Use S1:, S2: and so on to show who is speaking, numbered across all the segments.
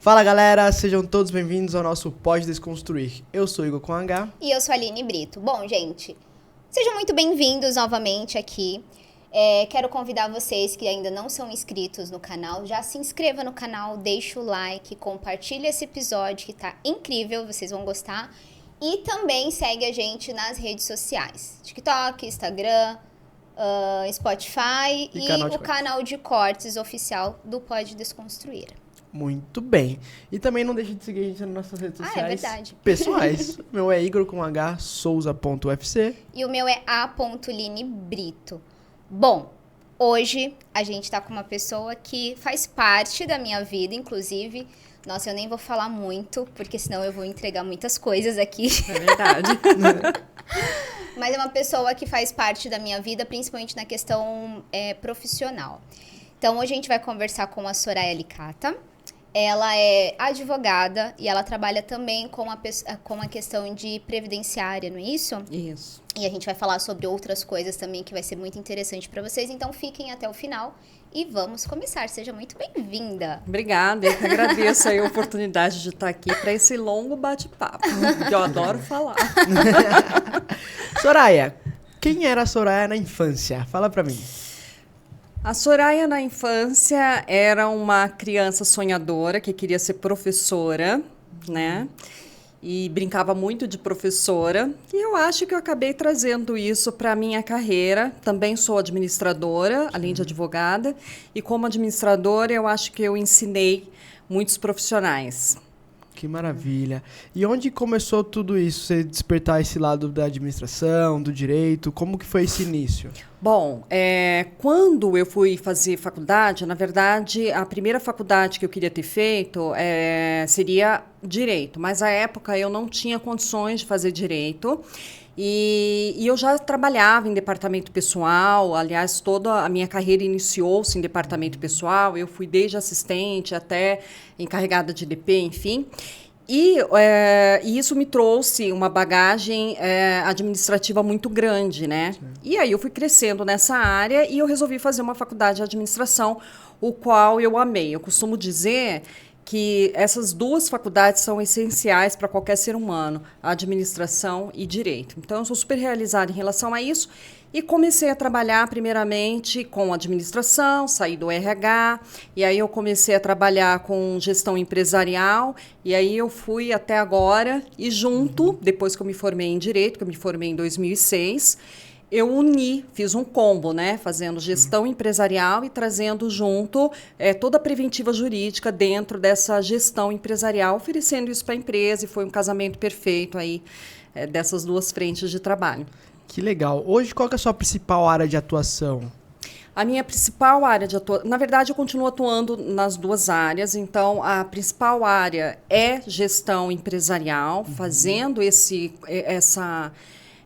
S1: Fala galera, sejam todos bem-vindos ao nosso Pode Desconstruir. Eu sou Igor com H.
S2: E eu sou a Aline Brito. Bom, gente, sejam muito bem-vindos novamente aqui. Quero convidar vocês que ainda não são inscritos no canal, já se inscreva no canal, deixa o like, compartilha esse episódio que tá incrível, vocês vão gostar. E também segue a gente nas redes sociais, TikTok, Instagram, Spotify e o canal de cortes oficial do Pode Desconstruir.
S1: Muito bem. E também não deixe de seguir a gente nas nossas redes sociais
S2: pessoais.
S1: O meu é Igor com H, souza.ufc.
S2: E o meu é a.linebrito. Bom, hoje a gente tá com uma pessoa que faz parte da minha vida, inclusive. Nossa, eu nem vou falar muito, porque senão eu vou entregar muitas coisas aqui.
S3: É verdade.
S2: Mas é uma pessoa que faz parte da minha vida, principalmente na questão profissional. Então, hoje a gente vai conversar com a Soraya Licata. Ela é advogada e ela trabalha também com a questão de previdenciária, não é isso?
S3: Isso.
S2: E a gente vai falar sobre outras coisas também que vai ser muito interessante para vocês. Então, fiquem até o final e vamos começar. Seja muito bem-vinda.
S3: Obrigada, eu que agradeço a oportunidade de estar aqui para esse longo bate-papo, que eu adoro falar.
S1: Soraya, quem era a Soraya na infância? Fala pra mim.
S3: A Soraya, na infância, era uma criança sonhadora que queria ser professora, né? E brincava muito de professora. E eu acho que eu acabei trazendo isso para a minha carreira. Também sou administradora, além de advogada. E como administradora, eu acho que eu ensinei muitos profissionais.
S1: Que maravilha. E onde começou tudo isso? Você despertar esse lado da administração, do direito? Como que foi esse início?
S3: Bom, quando eu fui fazer faculdade, na verdade, a primeira faculdade que eu queria ter feito seria Direito. Mas, à época, eu não tinha condições de fazer Direito. E eu já trabalhava em departamento pessoal, aliás, toda a minha carreira iniciou-se em departamento pessoal, eu fui desde assistente até encarregada de DP, enfim. E isso me trouxe uma bagagem administrativa muito grande, né? Sim. E aí eu fui crescendo nessa área e eu resolvi fazer uma faculdade de administração, o qual eu amei. Eu costumo dizer que essas duas faculdades são essenciais para qualquer ser humano, a administração e direito. Então, eu sou super realizada em relação a isso e comecei a trabalhar primeiramente com administração, saí do RH, e aí eu comecei a trabalhar com gestão empresarial, e aí eu fui até agora, e junto, depois que eu me formei em direito, que eu me formei em 2006, eu fiz um combo, né, fazendo gestão empresarial e trazendo junto toda a preventiva jurídica dentro dessa gestão empresarial, oferecendo isso para a empresa, e foi um casamento perfeito aí dessas duas frentes de trabalho.
S1: Que legal. Hoje, qual que é a sua principal área de atuação?
S3: A minha principal área de atuação... Na verdade, eu continuo atuando nas duas áreas. Então, a principal área é gestão empresarial, fazendo essa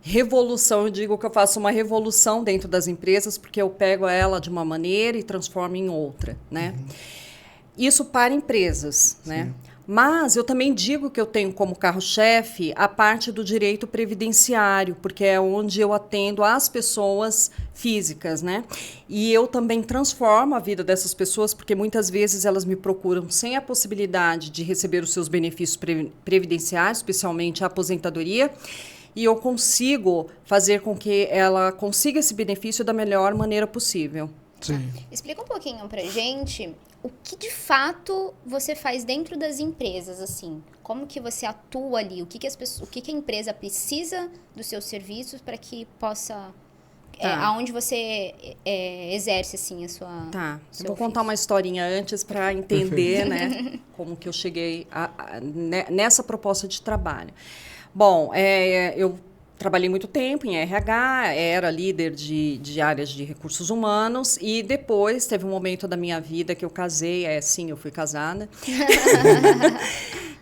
S3: revolução. Eu digo que eu faço uma revolução dentro das empresas, porque eu pego ela de uma maneira e transformo em outra, né? Isso para empresas, né? Mas eu também digo que eu tenho como carro-chefe a parte do direito previdenciário, porque é onde eu atendo as pessoas físicas, né? E eu também transformo a vida dessas pessoas, porque muitas vezes elas me procuram sem a possibilidade de receber os seus benefícios previdenciários, especialmente a aposentadoria, e eu consigo fazer com que ela consiga esse benefício da melhor maneira possível.
S1: Sim.
S2: Explica um pouquinho pra gente o que de fato você faz dentro das empresas, assim. Como que você atua ali? O que a empresa precisa dos seus serviços para que possa... aonde você exerce, assim, a sua...
S3: Tá, eu vou contar uma historinha antes para entender, né, como que eu cheguei nessa proposta de trabalho. Bom, eu trabalhei muito tempo em RH, era líder de áreas de recursos humanos e depois teve um momento da minha vida que eu casei, sim, eu fui casada.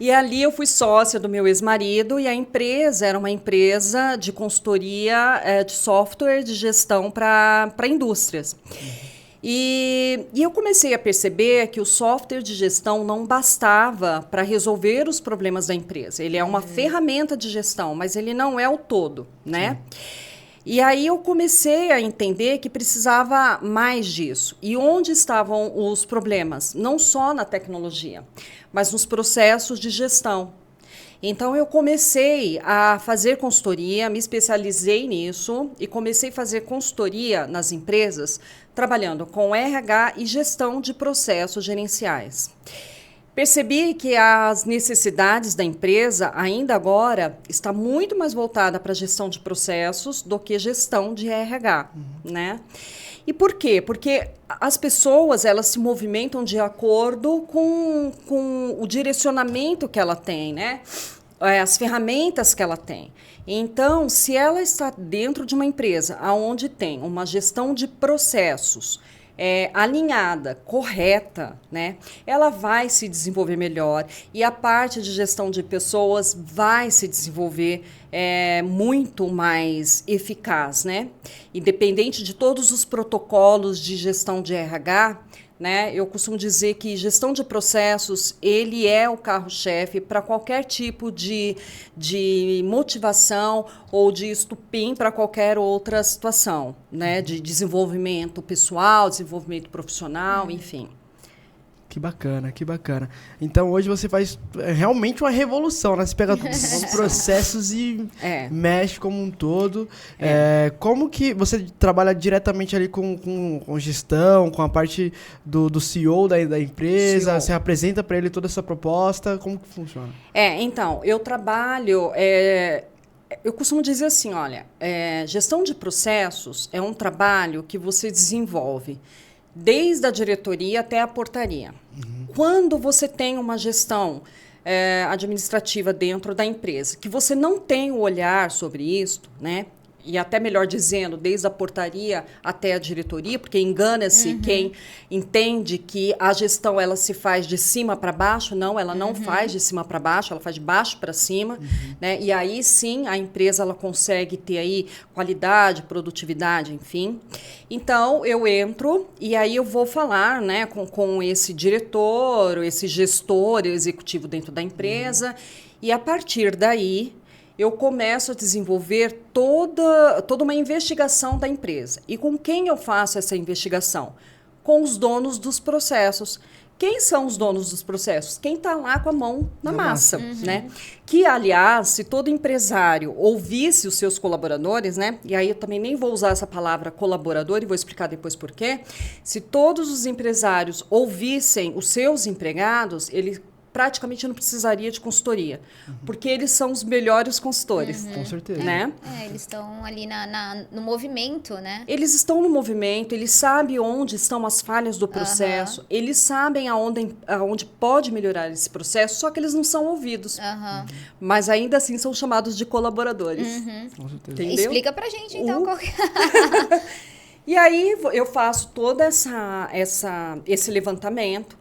S3: E ali eu fui sócia do meu ex-marido e a empresa era uma empresa de consultoria de software de gestão para indústrias. E eu comecei a perceber que o software de gestão não bastava para resolver os problemas da empresa. Ele é uma ferramenta de gestão, mas ele não é o todo, né? E aí eu comecei a entender que precisava mais disso. E onde estavam os problemas? Não só na tecnologia, mas nos processos de gestão. Então, eu comecei a fazer consultoria, me especializei nisso e comecei a fazer consultoria nas empresas, trabalhando com RH e gestão de processos gerenciais. Percebi que as necessidades da empresa, ainda agora, está muito mais voltada para a gestão de processos do que gestão de RH, né? E por quê? Porque as pessoas, elas se movimentam de acordo com o direcionamento que ela tem, né? As ferramentas que ela tem. Então, se ela está dentro de uma empresa onde tem uma gestão de processos alinhada, correta, né? Ela vai se desenvolver melhor e a parte de gestão de pessoas vai se desenvolver muito mais eficaz, né? Independente de todos os protocolos de gestão de RH, né? Eu costumo dizer que gestão de processos, ele é o carro-chefe para qualquer tipo de motivação ou de estupim para qualquer outra situação, né? De desenvolvimento pessoal, desenvolvimento profissional, enfim.
S1: Que bacana, que bacana. Então hoje você faz realmente uma revolução, né? Você pega os processos e mexe como um todo. Como que você trabalha diretamente ali com gestão, com a parte do CEO da empresa? CEO. Você apresenta para ele toda essa proposta? Como que funciona?
S3: Então, eu trabalho... eu costumo dizer assim, olha, gestão de processos é um trabalho que você desenvolve desde a diretoria até a portaria. Quando você tem uma gestão administrativa dentro da empresa, que você não tem o olhar sobre isso, né? E até melhor dizendo, desde a portaria até a diretoria, porque engana-se quem entende que a gestão ela se faz de cima para baixo. Não, ela não faz de cima para baixo, ela faz de baixo para cima, né? E aí sim a empresa ela consegue ter aí qualidade, produtividade, enfim. Então eu entro e aí eu vou falar, né, com esse diretor, esse gestor executivo dentro da empresa, e a partir daí eu começo a desenvolver toda uma investigação da empresa. E com quem eu faço essa investigação? Com os donos dos processos. Quem são os donos dos processos? Quem está lá com a mão na massa, né? Que, aliás, se todo empresário ouvisse os seus colaboradores, né? E aí eu também nem vou usar essa palavra colaborador e vou explicar depois por quê. Se todos os empresários ouvissem os seus empregados, ele praticamente não precisaria de consultoria, porque eles são os melhores consultores.
S1: Com certeza.
S3: Né?
S2: Eles estão ali no movimento, né?
S3: Eles estão no movimento, eles sabem onde estão as falhas do processo, eles sabem aonde pode melhorar esse processo, só que eles não são ouvidos. Mas ainda assim são chamados de colaboradores.
S1: Com certeza.
S3: Entendeu?
S2: Explica pra gente, então, qual que
S3: E aí eu faço todo esse levantamento,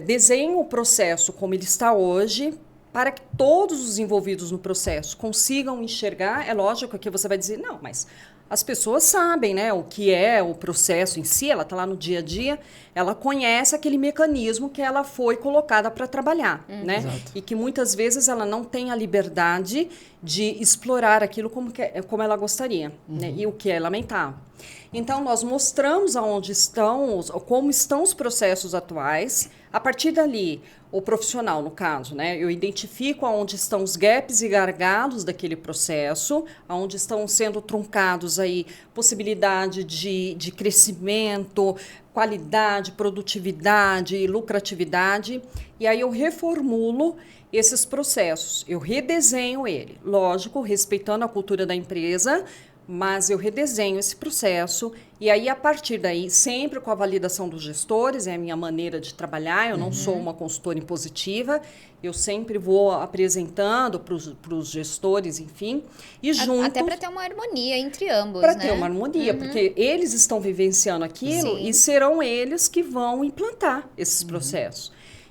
S3: desenho o processo como ele está hoje, para que todos os envolvidos no processo consigam enxergar. É lógico que você vai dizer, não, mas as pessoas sabem, né, o que é o processo em si, ela está lá no dia a dia, ela conhece aquele mecanismo que ela foi colocada para trabalhar, né?
S1: Exato.
S3: E que muitas vezes ela não tem a liberdade de explorar aquilo como ela gostaria, né? E o que é lamentável. Então, nós mostramos como estão os processos atuais. A partir dali, o profissional, no caso, né, eu identifico aonde estão os gaps e gargalos daquele processo, aonde estão sendo truncados aí possibilidade de crescimento, qualidade, produtividade, lucratividade. E aí eu reformulo esses processos, eu redesenho ele, lógico, respeitando a cultura da empresa, mas eu redesenho esse processo e aí, a partir daí, sempre com a validação dos gestores, é a minha maneira de trabalhar, eu não sou uma consultora impositiva, eu sempre vou apresentando para os gestores, enfim, e juntos...
S2: Até para ter uma harmonia entre ambos,
S3: Para
S2: né?
S3: ter uma harmonia, porque eles estão vivenciando aquilo e serão eles que vão implantar esses processos.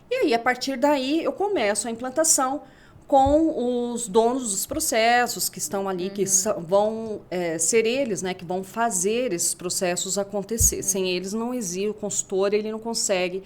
S3: E aí, a partir daí, eu começo a implantação com os donos dos processos que estão ali, que vão ser eles, né, que vão fazer esses processos acontecer. Sem eles não existe, o consultor ele não consegue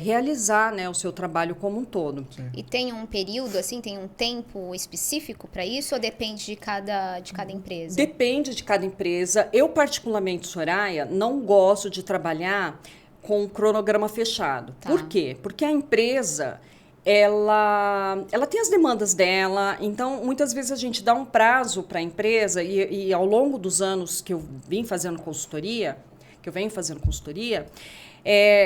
S3: realizar, né, o seu trabalho como um todo.
S1: Sim.
S2: E tem um período, assim, tem um tempo específico para isso ou depende de cada empresa?
S3: Depende de cada empresa. Eu, particularmente, Soraya, não gosto de trabalhar com um cronograma fechado.
S2: Tá.
S3: Por quê? Porque a empresa, ela tem as demandas dela, então muitas vezes a gente dá um prazo para a empresa e ao longo dos anos que eu venho fazendo consultoria,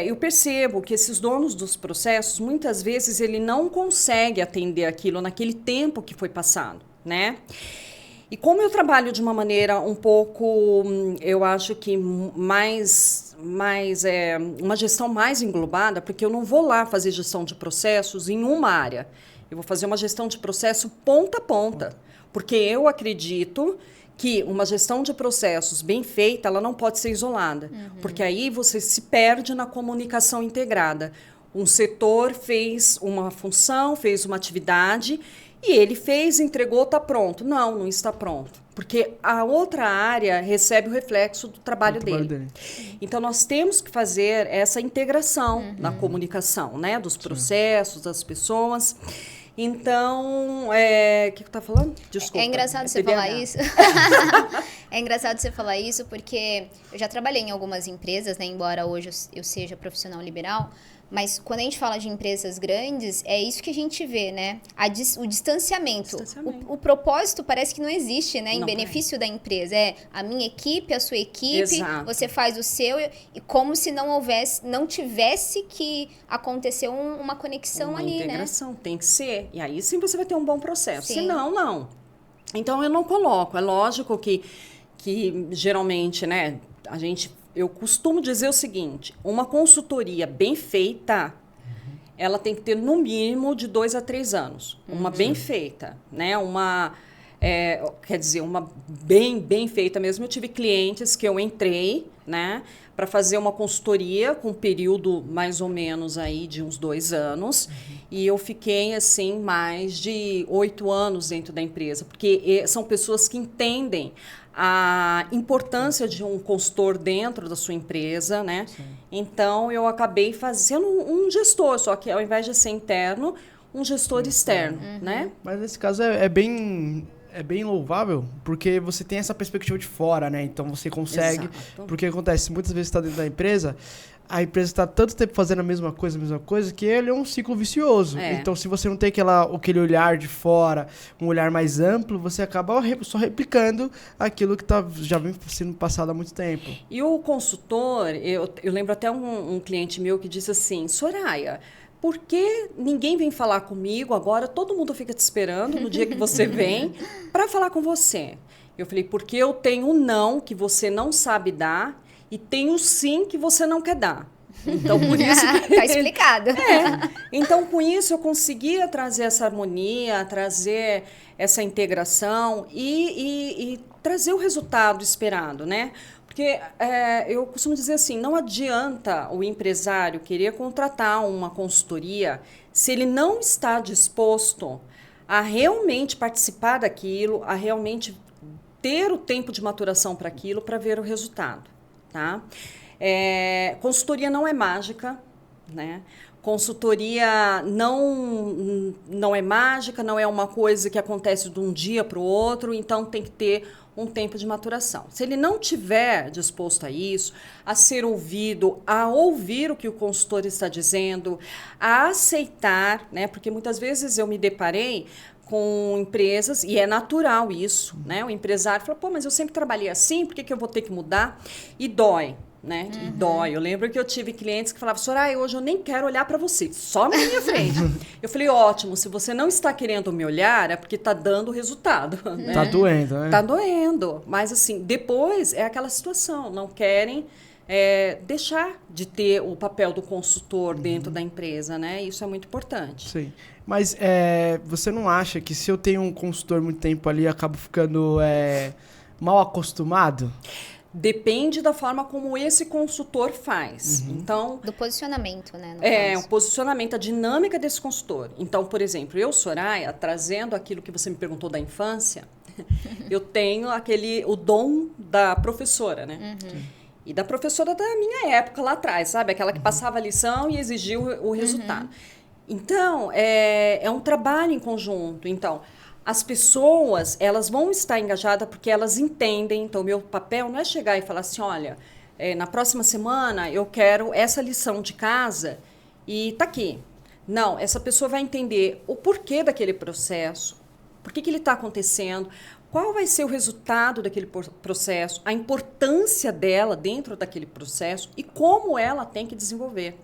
S3: eu percebo que esses donos dos processos, muitas vezes, ele não consegue atender aquilo naquele tempo que foi passado, né? E como eu trabalho de uma maneira um pouco, eu acho que uma gestão mais englobada, porque eu não vou lá fazer gestão de processos em uma área. Eu vou fazer uma gestão de processo ponta a ponta, porque eu acredito que uma gestão de processos bem feita, ela não pode ser isolada, porque aí você se perde na comunicação integrada. Um setor fez uma função, fez uma atividade, e ele fez, entregou, está pronto. Não está pronto, porque a outra área recebe o reflexo do trabalho dele. Então, nós temos que fazer essa integração na comunicação, né, dos processos, das pessoas. Então, o que eu estava falando? Desculpa.
S2: É engraçado você falar isso. É engraçado você falar isso porque eu já trabalhei em algumas empresas, né? Embora hoje eu seja profissional liberal, mas quando a gente fala de empresas grandes, é isso que a gente vê, né? O distanciamento. O propósito parece que não existe, né? Em benefício da empresa. É a minha equipe, a sua equipe, Exato. Você faz o seu, e como se não tivesse que acontecer uma conexão ali, né? Uma
S3: integração, tem que ser. E aí sim você vai ter um bom processo. Sim. Senão, não. Então, eu não coloco. É lógico que geralmente, né, eu costumo dizer o seguinte, uma consultoria bem feita, ela tem que ter no mínimo de 2 a 3 anos. Uma bem feita, né? Uma bem feita mesmo. Eu tive clientes que eu entrei, né, para fazer uma consultoria com um período mais ou menos aí de uns 2 anos. E eu fiquei, assim, mais de 8 anos dentro da empresa, porque são pessoas que entendem a importância de um consultor dentro da sua empresa, né? Sim. Então, eu acabei fazendo um gestor, só que ao invés de ser interno, um gestor externo, né?
S1: Mas nesse caso é bem louvável, porque você tem essa perspectiva de fora, né? Então, você consegue... Exato. Porque acontece, muitas vezes você está dentro da empresa, a empresa está tanto tempo fazendo a mesma coisa, que ele é um ciclo vicioso. Então, se você não tem aquele olhar de fora, um olhar mais amplo, você acaba só replicando aquilo que já vem sendo passado há muito tempo.
S3: E o consultor, eu lembro até um cliente meu que disse assim, Soraya, por que ninguém vem falar comigo agora? Todo mundo fica te esperando no dia que você vem para falar com você. Eu falei, porque eu tenho um não que você não sabe dar e tem o sim que você não quer dar. Então, por isso...
S2: Tá explicado.
S3: Então, com isso, eu conseguia trazer essa harmonia, trazer essa integração e trazer o resultado esperado, né? Porque eu costumo dizer assim, não adianta o empresário querer contratar uma consultoria se ele não está disposto a realmente participar daquilo, a realmente ter o tempo de maturação para aquilo, para ver o resultado. Tá? Consultoria não é mágica, né? Consultoria não é mágica, não é uma coisa que acontece de um dia para o outro, então tem que ter um tempo de maturação. Se ele não tiver disposto a isso, a ser ouvido, a ouvir o que o consultor está dizendo, a aceitar, né? Porque muitas vezes eu me deparei com empresas, e é natural isso, né? O empresário fala, mas eu sempre trabalhei assim, por que eu vou ter que mudar? E dói, né? E dói. Eu lembro que eu tive clientes que falavam, Soraya, hoje eu nem quero olhar para você, só na minha frente. Eu falei, ótimo, se você não está querendo me olhar, é porque está dando resultado. Né?
S1: Tá doendo, né?
S3: Tá doendo. Mas, assim, depois é aquela situação, não querem deixar de ter o papel do consultor dentro da empresa, né? Isso é muito importante.
S1: Sim. Mas você não acha que se eu tenho um consultor muito tempo ali, eu acabo ficando mal acostumado?
S2: Depende
S3: da forma como esse consultor faz. Então,
S2: do posicionamento, né?
S3: O posicionamento, a dinâmica desse consultor. Então, por exemplo, eu, Soraya, trazendo aquilo que você me perguntou da infância, eu tenho o dom da professora, né? E da professora da minha época lá atrás, sabe? Aquela que passava a lição e exigia o resultado. Então, é um trabalho em conjunto. Então, as pessoas, elas vão estar engajadas porque elas entendem. Então, o meu papel não é chegar e falar assim, olha, na próxima semana eu quero essa lição de casa e tá aqui. Não, essa pessoa vai entender o porquê daquele processo, por que ele está acontecendo, qual vai ser o resultado daquele processo, a importância dela dentro daquele processo e como ela tem que desenvolver.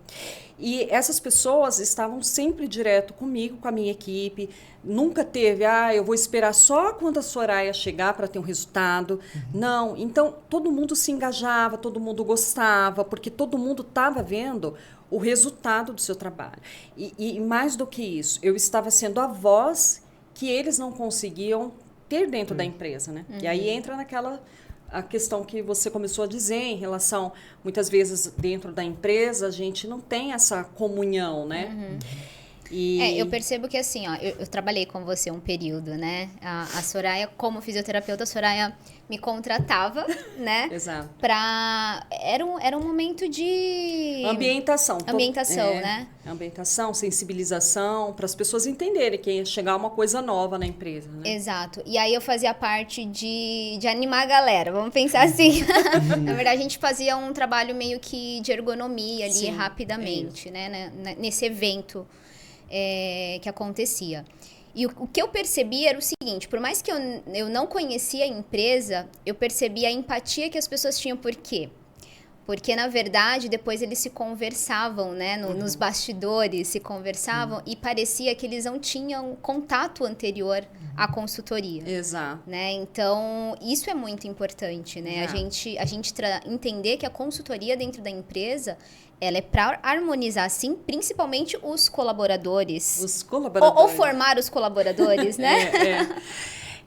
S3: E essas pessoas estavam sempre direto comigo, com a minha equipe. Nunca teve, eu vou esperar só quando a Soraya chegar para ter um resultado. Não. Então, todo mundo se engajava, todo mundo gostava, porque todo mundo estava vendo o resultado do seu trabalho. E mais do que isso, eu estava sendo a voz que eles não conseguiam ter dentro da empresa, né? E aí entra a questão que você começou a dizer em relação, muitas vezes dentro da empresa a gente não tem essa comunhão, né?
S2: Eu percebo que assim, ó, eu trabalhei com você um período, né? A Soraya, como fisioterapeuta, a Soraya me contratava, né?
S3: Exato.
S2: Era um momento de...
S3: Ambientação,
S2: né?
S3: Ambientação, sensibilização, para as pessoas entenderem que ia chegar uma coisa nova na empresa, né?
S2: Exato. E aí eu fazia parte de animar a galera, vamos pensar assim. Na verdade, a gente fazia um trabalho meio que de ergonomia ali, rapidamente, né? Nesse evento que acontecia. E o que eu percebi era o seguinte, por mais que eu não conhecia a empresa, eu percebi a empatia que as pessoas tinham. Por quê? Porque, na verdade, depois eles se conversavam, né? Nos bastidores se conversavam e parecia que eles não tinham contato anterior à consultoria.
S3: Exato.
S2: Né? Então, isso é muito importante, né? A gente entender que a consultoria dentro da empresa, ela é para harmonizar, sim, principalmente os colaboradores.
S3: Os colaboradores.
S2: Ou formar os colaboradores, né?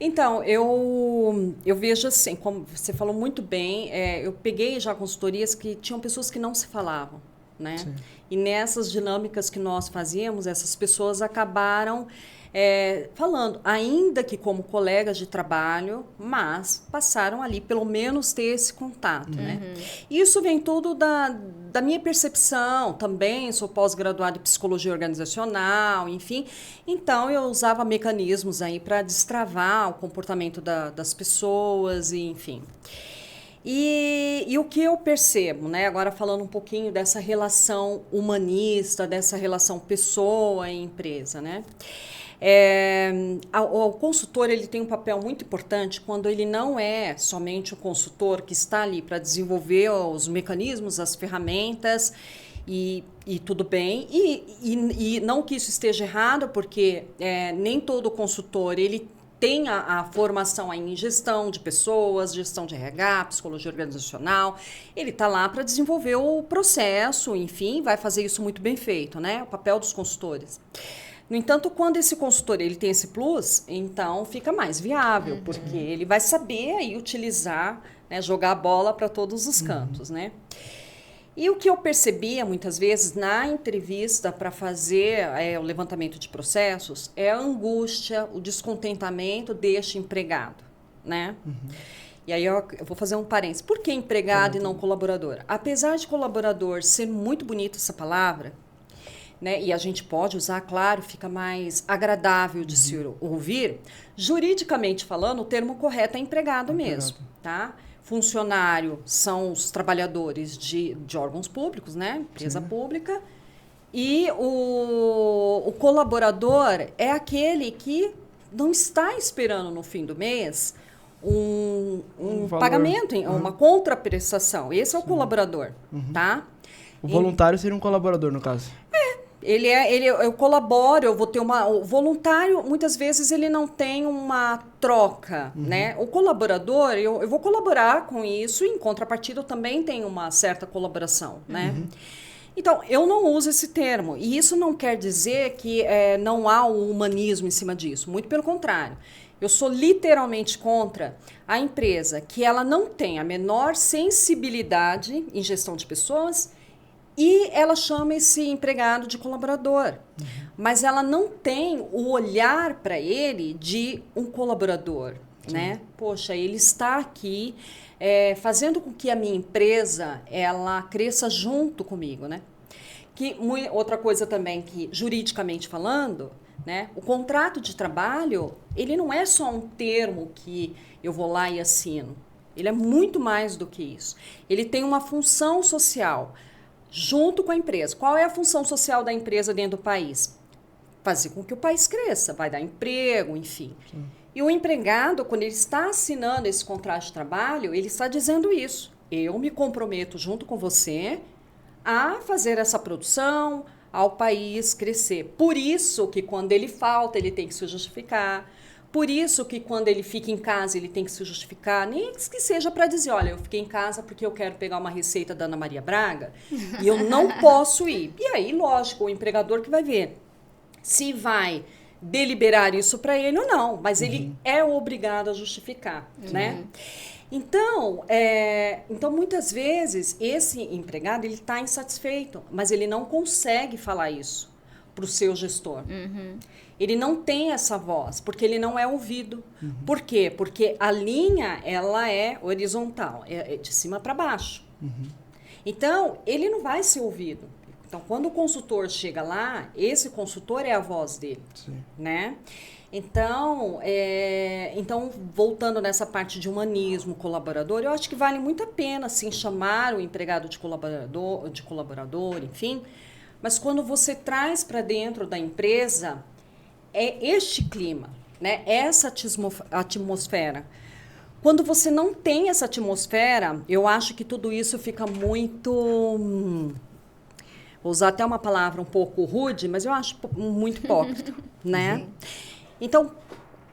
S3: Então, eu vejo assim, como você falou muito bem, eu peguei já consultorias que tinham pessoas que não se falavam, né? Sim. E nessas dinâmicas que nós fazíamos, essas pessoas acabaram falando, ainda que como colegas de trabalho, mas passaram ali pelo menos ter esse contato, né? E isso vem tudo da minha percepção também, sou pós-graduada em psicologia organizacional, enfim. Então, eu usava mecanismos aí para destravar o comportamento das pessoas, e, enfim. E o que eu percebo, né? Agora falando um pouquinho dessa relação humanista, dessa relação pessoa e empresa, né? O consultor, ele tem um papel muito importante quando ele não é somente o consultor que está ali para desenvolver os mecanismos, as ferramentas e tudo bem. E não que isso esteja errado, porque nem todo consultor ele tem a formação aí em gestão de pessoas, gestão de RH, psicologia organizacional. Ele está lá para desenvolver o processo, enfim, vai fazer isso muito bem feito, né? O papel dos consultores. No entanto, quando esse consultor ele tem esse plus, então fica mais viável, porque ele vai saber aí utilizar, né, jogar a bola para todos os cantos, né? E o que eu percebia muitas vezes na entrevista para fazer o levantamento de processos é a angústia, o descontentamento deste empregado, né? E aí eu vou fazer um parênteses. Por que empregado e não colaborador? Apesar de colaborador ser muito bonita essa palavra, né, e a gente pode usar, claro, fica mais agradável de se ouvir, juridicamente falando, o termo correto é empregado mesmo, tá? Funcionário são os trabalhadores de órgãos públicos, né? Empresa pública. E o colaborador é aquele que não está esperando no fim do mês um pagamento, uma contraprestação. Esse é o colaborador, tá?
S1: O voluntário seria um colaborador, no caso.
S3: Eu colaboro, eu vou ter o voluntário, muitas vezes, ele não tem uma troca, né? O colaborador, eu vou colaborar com isso, e em contrapartida eu também tenho uma certa colaboração, né? Então, eu não uso esse termo, e isso não quer dizer que não há um humanismo em cima disso, muito pelo contrário. Eu sou literalmente contra a empresa que ela não tem a menor sensibilidade em gestão de pessoas, e ela chama esse empregado de colaborador. Mas ela não tem o olhar para ele de um colaborador. né? Poxa, ele está aqui fazendo com que a minha empresa ela cresça junto comigo, né? Outra coisa também que, juridicamente falando, né, o contrato de trabalho, ele não é só um termo que eu vou lá e assino. Ele é muito mais do que isso. Ele tem uma função social junto com a empresa. Qual é a função social da empresa dentro do país? Fazer com que o país cresça, vai dar emprego, enfim. Sim. E o empregado, quando ele está assinando esse contrato de trabalho, ele está dizendo isso. Eu me comprometo junto com você a fazer essa produção, ao país crescer. Por isso que quando ele falta, ele tem que se justificar. Por isso que quando ele fica em casa, ele tem que se justificar, nem que seja para dizer, olha, eu fiquei em casa porque eu quero pegar uma receita da Ana Maria Braga e eu não posso ir. E aí, lógico, o empregador que vai ver se vai deliberar isso para ele ou não, mas ele é obrigado a justificar, né? Então, muitas vezes, esse empregado ele está insatisfeito, mas ele não consegue falar isso para o seu gestor. Ele não tem essa voz, porque ele não é ouvido. Por quê? Porque a linha ela é horizontal, é de cima para baixo. Então, ele não vai ser ouvido. Então, quando o consultor chega lá, esse consultor é a voz dele, né? Então, voltando nessa parte de humanismo colaborador, eu acho que vale muito a pena, sim, chamar o empregado de colaborador, enfim. Mas quando você traz para dentro da empresa, é este clima, né? Essa atmosfera. Quando você não tem essa atmosfera, eu acho que tudo isso fica muito... Vou usar até uma palavra um pouco rude, mas eu acho muito hipócrita, né? Então,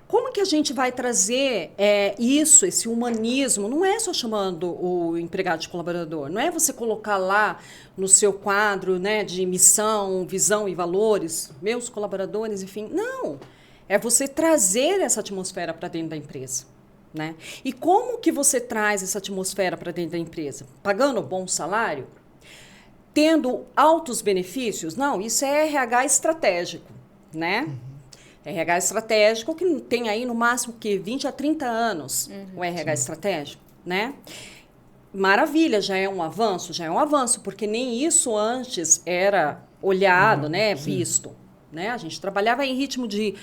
S3: como que a gente vai trazer esse humanismo? Não é só chamando o empregado de colaborador, não é você colocar lá no seu quadro, né, de missão, visão e valores, meus colaboradores, enfim. Não, é você trazer essa atmosfera para dentro da empresa, né? E como que você traz essa atmosfera para dentro da empresa? Pagando bom salário? Tendo altos benefícios? Não, isso é RH estratégico, né? RH estratégico que tem aí no máximo que 20 a 30 anos o RH estratégico, né? Maravilha, já é um avanço, porque nem isso antes era olhado, né, visto. Né? A gente trabalhava em ritmo de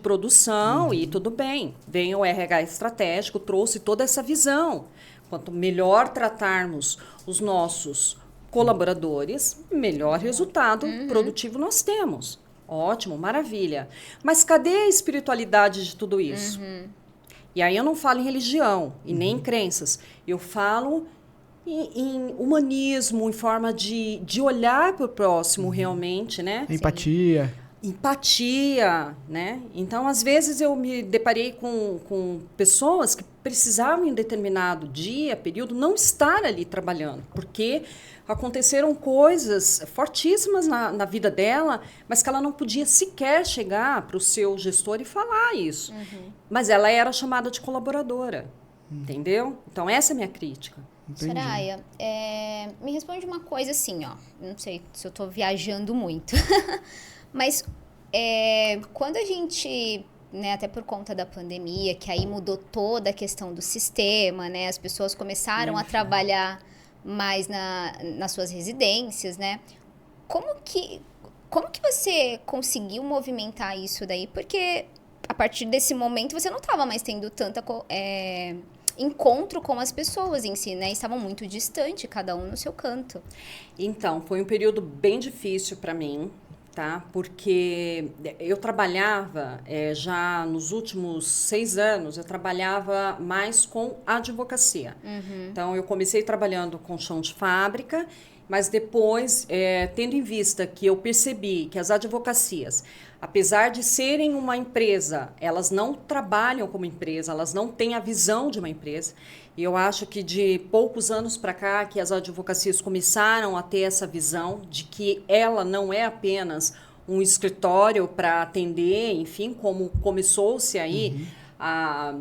S3: produção e tudo bem. Vem o RH estratégico, trouxe toda essa visão. Quanto melhor tratarmos os nossos colaboradores, melhor resultado produtivo nós temos. Ótimo, maravilha. Mas cadê a espiritualidade de tudo isso? E aí eu não falo em religião e nem em crenças. Eu falo em humanismo, em forma de olhar para o próximo realmente, né?
S1: Empatia.
S3: Empatia, né? Então, às vezes, eu me deparei com pessoas que precisavam, em determinado dia, período, não estar ali trabalhando, porque aconteceram coisas fortíssimas na vida dela, mas que ela não podia sequer chegar para o seu gestor e falar isso. Mas ela era chamada de colaboradora, entendeu? Então, essa é a minha crítica.
S1: Entendi.
S2: Soraya, me responde uma coisa assim, ó. Não sei se eu estou viajando muito. Mas quando a gente, né, até por conta da pandemia, que aí mudou toda a questão do sistema, né, as pessoas começaram a trabalhar mais nas suas residências, né? Como que você conseguiu movimentar isso daí? Porque a partir desse momento você não estava mais tendo tanta encontro com as pessoas em si, né? Estavam muito distantes, cada um no seu canto.
S3: Então, foi um período bem difícil para mim, tá? Porque eu trabalhava, já nos últimos 6 anos, eu trabalhava mais com advocacia. Então, eu comecei trabalhando com chão de fábrica, mas depois, tendo em vista que eu percebi que as advocacias, apesar de serem uma empresa, elas não trabalham como empresa, elas não têm a visão de uma empresa. E eu acho que de poucos anos para cá que as advocacias começaram a ter essa visão de que ela não é apenas um escritório para atender, enfim, como começou-se aí a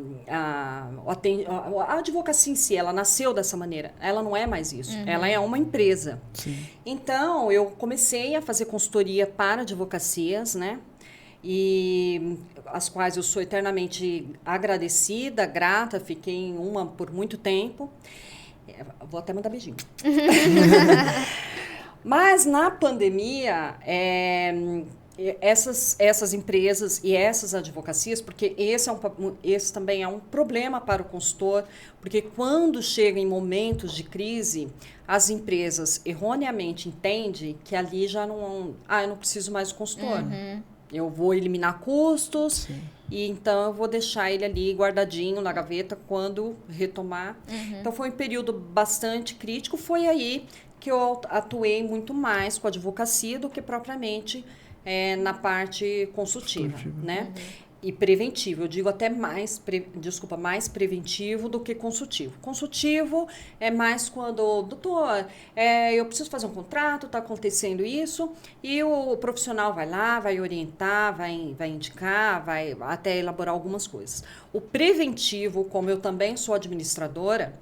S3: advocacia em si, ela nasceu dessa maneira. Ela não é mais isso, ela é uma empresa.
S1: Sim.
S3: Então, eu comecei a fazer consultoria para advocacias, né? e as quais eu sou eternamente agradecida, grata, fiquei em uma por muito tempo. Vou até mandar beijinho. Mas na pandemia, essas empresas e essas advocacias, porque esse também é um problema para o consultor, porque quando chega em momentos de crise, as empresas erroneamente entendem que ali já não... eu não preciso mais do consultor. Uhum. Eu vou eliminar custos. Sim. E então eu vou deixar ele ali guardadinho na gaveta quando retomar. Uhum. Então foi um período bastante crítico. Foi aí que eu atuei muito mais com a advocacia do que propriamente na parte consultiva, né? Uhum. E preventivo, eu digo até mais preventivo do que consultivo. Consultivo é mais quando, doutor, eu preciso fazer um contrato, está acontecendo isso, e o profissional vai lá, vai orientar, vai indicar, vai até elaborar algumas coisas. O preventivo, como eu também sou administradora,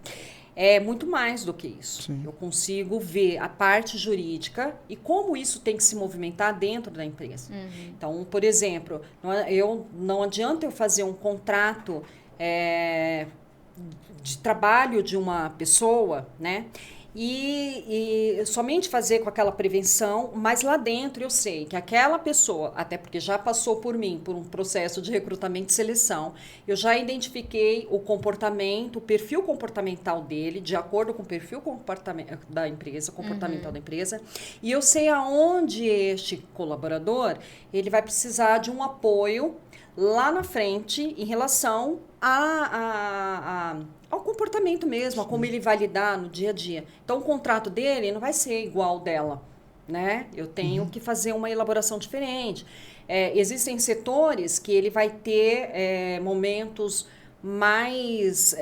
S3: é muito mais do que isso. Sim. Eu consigo ver a parte jurídica e como isso tem que se movimentar dentro da empresa. Uhum. Então, por exemplo, não adianta eu fazer um contrato de trabalho de uma pessoa, né? E somente fazer com aquela prevenção, mas lá dentro eu sei que aquela pessoa, até porque já passou por mim, por um processo de recrutamento e seleção, eu já identifiquei o comportamento, o perfil comportamental dele, de acordo com o perfil comportamental da empresa, e eu sei aonde este colaborador ele vai precisar de um apoio lá na frente em relação ao comportamento mesmo, a como ele vai lidar no dia a dia. Então, o contrato dele não vai ser igual dela, né? Eu tenho que fazer uma elaboração diferente. Existem setores que ele vai ter momentos mais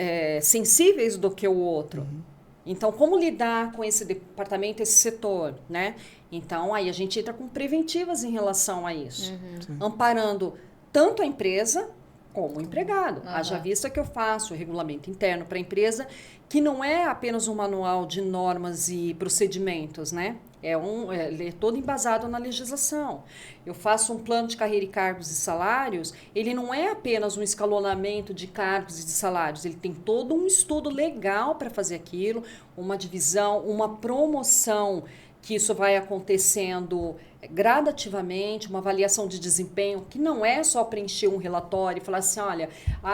S3: sensíveis do que o outro. Uhum. Então, como lidar com esse departamento, esse setor, né? Então, aí a gente entra com preventivas em relação a isso, amparando tanto a empresa como o empregado. Haja vista que eu faço o regulamento interno para a empresa, que não é apenas um manual de normas e procedimentos, né? Ele é todo embasado na legislação. Eu faço um plano de carreira e cargos e salários, ele não é apenas um escalonamento de cargos e de salários, ele tem todo um estudo legal para fazer aquilo, uma divisão, uma promoção, que isso vai acontecendo gradativamente, uma avaliação de desempenho, que não é só preencher um relatório e falar assim, olha,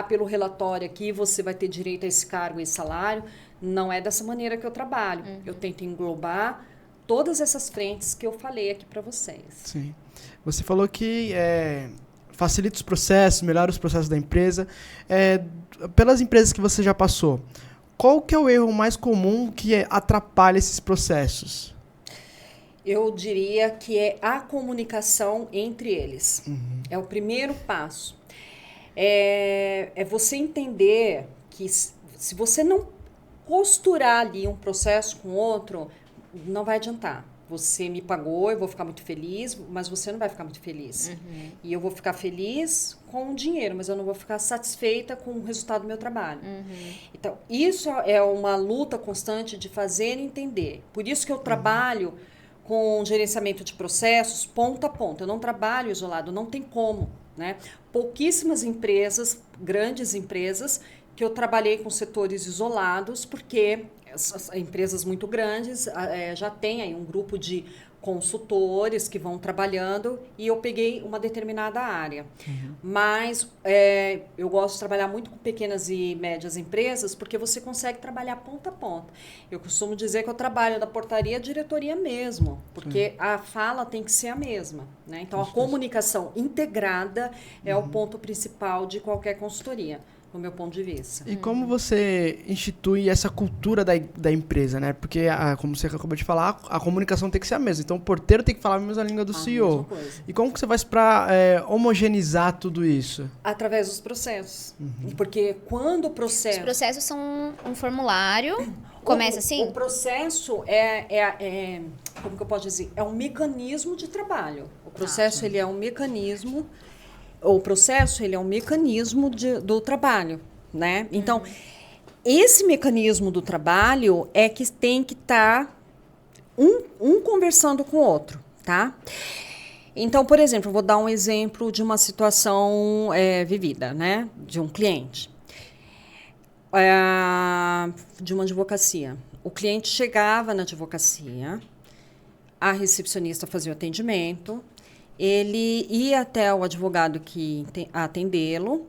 S3: pelo relatório aqui você vai ter direito a esse cargo e esse salário. Não é dessa maneira que eu trabalho. Uhum. Eu tento englobar todas essas frentes que eu falei aqui para vocês. Sim.
S1: Você falou que facilita os processos, melhora os processos da empresa. Pelas empresas que você já passou, qual que é o erro mais comum que atrapalha esses processos?
S3: Eu diria que é a comunicação entre eles. Uhum. É o primeiro passo. É você entender que se você não costurar ali um processo com outro, não vai adiantar. Você me pagou, eu vou ficar muito feliz, mas você não vai ficar muito feliz. Uhum. E eu vou ficar feliz com o dinheiro, mas eu não vou ficar satisfeita com o resultado do meu trabalho. Uhum. Então, isso é uma luta constante de fazer entender. Por isso que eu trabalho com gerenciamento de processos ponta a ponta. Eu não trabalho isolado, não tem como, né? Pouquíssimas empresas, grandes empresas, que eu trabalhei com setores isolados, porque essas empresas muito grandes já têm aí um grupo de consultores que vão trabalhando e eu peguei uma determinada área. Uhum. Mas eu gosto de trabalhar muito com pequenas e médias empresas porque você consegue trabalhar ponta a ponta. Eu costumo dizer que eu trabalho da portaria à diretoria mesmo, porque a fala tem que ser a mesma, né? Então, a comunicação integrada é o ponto principal de qualquer consultoria, do meu ponto de vista.
S1: E como você institui essa cultura da empresa, né? Porque, como você acabou de falar, a comunicação tem que ser a mesma. Então, o porteiro tem que falar a mesma língua do CEO. E como que você faz para homogeneizar tudo isso?
S3: Através dos processos. Uhum. Porque quando o processo...
S2: Os processos são um formulário... Começa assim?
S3: O processo como que eu posso dizer? É um mecanismo de trabalho. O processo ele é um mecanismo... O processo ele é um mecanismo do trabalho, né? Então, esse mecanismo do trabalho é que tem que estar um conversando com o outro, tá? Então, por exemplo, eu vou dar um exemplo de uma situação vivida, né? De um cliente. De uma advocacia. O cliente chegava na advocacia, a recepcionista fazia o atendimento, ele ia até o advogado que atendê-lo,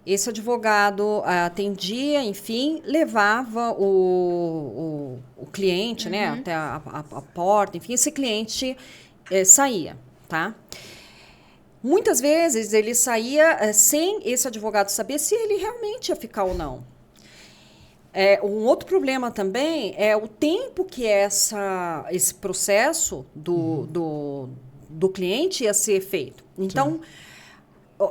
S3: esse advogado atendia, enfim, levava o cliente, né, até a porta, enfim, esse cliente saía, tá? Muitas vezes ele saía sem esse advogado saber se ele realmente ia ficar ou não. Um outro problema também é o tempo que esse processo do cliente ia ser feito. Então,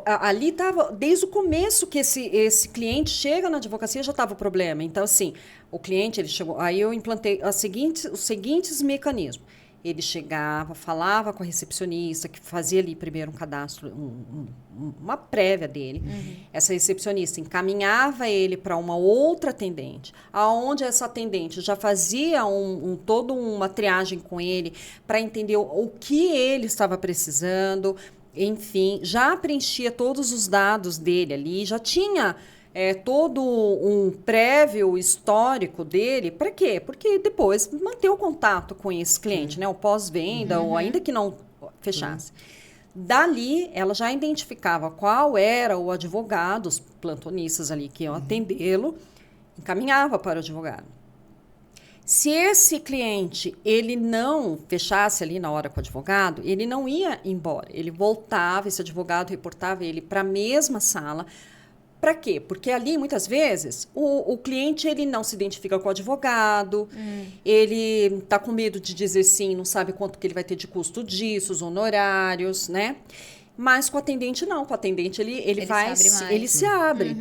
S3: ali estava, desde o começo que esse cliente chega na advocacia, já estava o problema. Então, assim, o cliente, ele chegou, aí eu implantei os seguintes mecanismos. Ele chegava, falava com a recepcionista, que fazia ali primeiro um cadastro, uma prévia dele. Essa recepcionista encaminhava ele para uma outra atendente, aonde essa atendente já fazia toda uma triagem com ele para entender o que ele estava precisando, enfim, já preenchia todos os dados dele ali, já tinha todo um prévio histórico dele. Para quê? Porque depois manter o contato com esse cliente, né? O pós-venda, ou ainda que não fechasse. Dali, ela já identificava qual era o advogado, os plantonistas ali que iam atendê-lo, encaminhava para o advogado. Se esse cliente, ele não fechasse ali na hora com o advogado, ele não ia embora. Ele voltava, esse advogado reportava ele para a mesma sala. Para quê? Porque ali, muitas vezes, o cliente ele não se identifica com o advogado, ele está com medo de dizer sim, não sabe quanto que ele vai ter de custo disso, os honorários, né? Mas com o atendente, não. Com o atendente, ele se abre.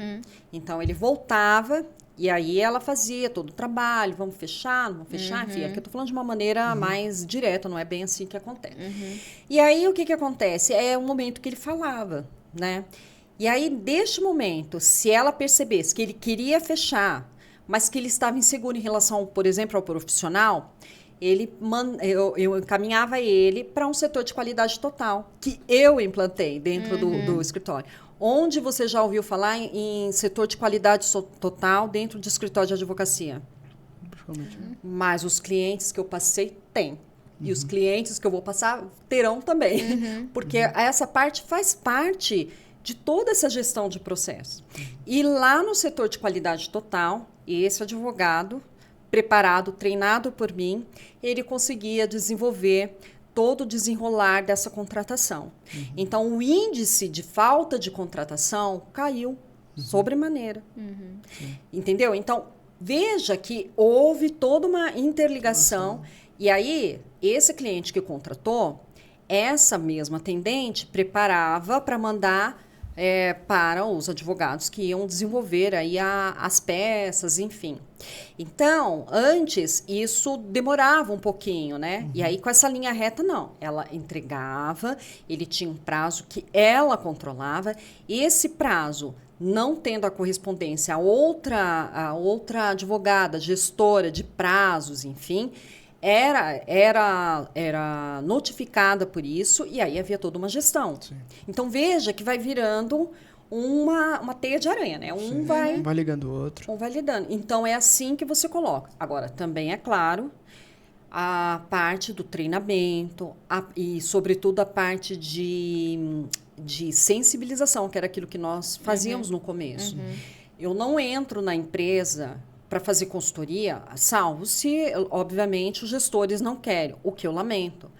S3: Então, ele voltava e aí ela fazia todo o trabalho, vamos fechar, não vamos fechar, enfim. Aqui eu estou falando de uma maneira mais direta, não é bem assim que acontece. E aí, o que acontece? É o momento que ele falava, né? E aí, deste momento, se ela percebesse que ele queria fechar, mas que ele estava inseguro em relação, por exemplo, ao profissional, eu encaminhava ele para um setor de qualidade total, que eu implantei dentro do escritório. Onde você já ouviu falar em setor de qualidade total dentro do escritório de advocacia? Mas os clientes que eu passei, têm. E os clientes que eu vou passar, terão também. Porque essa parte faz parte de toda essa gestão de processo. E lá no setor de qualidade total, esse advogado, preparado, treinado por mim, ele conseguia desenvolver todo o desenrolar dessa contratação. Então, o índice de falta de contratação caiu sobremaneira. Entendeu? Então, veja que houve toda uma interligação. E aí, esse cliente que contratou, essa mesma atendente preparava para mandar para os advogados que iam desenvolver aí as peças, enfim. Então, antes, isso demorava um pouquinho, né? E aí, com essa linha reta, não. Ela entregava, ele tinha um prazo que ela controlava. Esse prazo, não tendo a correspondência a outra advogada, gestora de prazos, enfim, era notificada por isso, e aí havia toda uma gestão. Sim. Então, veja que vai virando uma teia de aranha, né? Um vai
S1: ligando o outro.
S3: Um vai lidando. Então, é assim que você coloca. Agora, também é claro, a parte do treinamento e, sobretudo, a parte de sensibilização, que era aquilo que nós fazíamos no começo. Eu não entro na empresa para fazer consultoria, salvo se, obviamente, os gestores não querem, o que eu lamento.